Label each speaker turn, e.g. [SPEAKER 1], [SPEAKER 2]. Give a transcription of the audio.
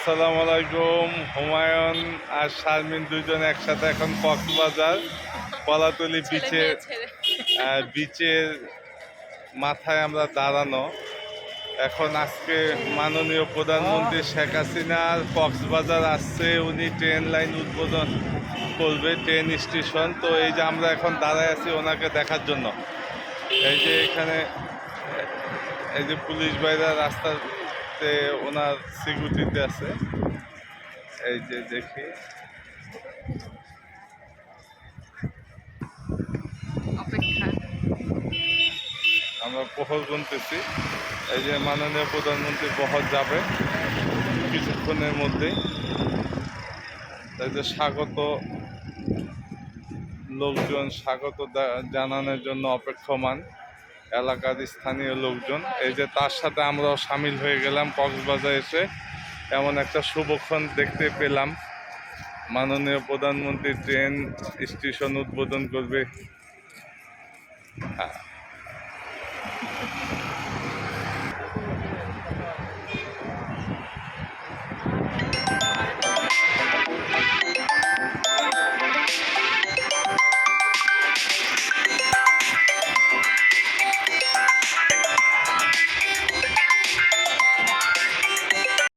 [SPEAKER 1] আসসালামু আলাইকুম। হুমায়ুন আর শারমিন দুজন একসাথে এখন কক্সবাজার কলাতলি বিচের মাথায় আমরা দাঁড়ানো। এখন আজকে মাননীয় প্রধানমন্ত্রী শেখ হাসিনা কক্সবাজার আসছে, উনি ট্রেন লাইন উদ্বোধন করবে, ট্রেন স্টেশন। তো এই যে আমরা এখন দাঁড়ায় আছি ওনাকে দেখার জন্য। এই যে এখানে এই যে পুলিশ ভাইরা রাস্তাতে ওনার সিকিউরিটিতে আছে। এই যে দেখি আমরা প্রহর গুনতেছি। এই যে মাননীয় প্রধানমন্ত্রী প্রহর যাবে কিছুক্ষণের মধ্যেই। এই যে স্বাগত লোকজন স্বাগত জানানোর জন্য অপেক্ষমান এলাকার স্থানীয় লোকজন। এই যে তার সাথে আমরাও সামিল হয়ে গেলাম। কক্সবাজার এসে এমন একটা শুভক্ষণ দেখতে পেলাম। মাননীয় প্রধানমন্ত্রী ট্রেন স্টেশন উদ্বোধন করবে।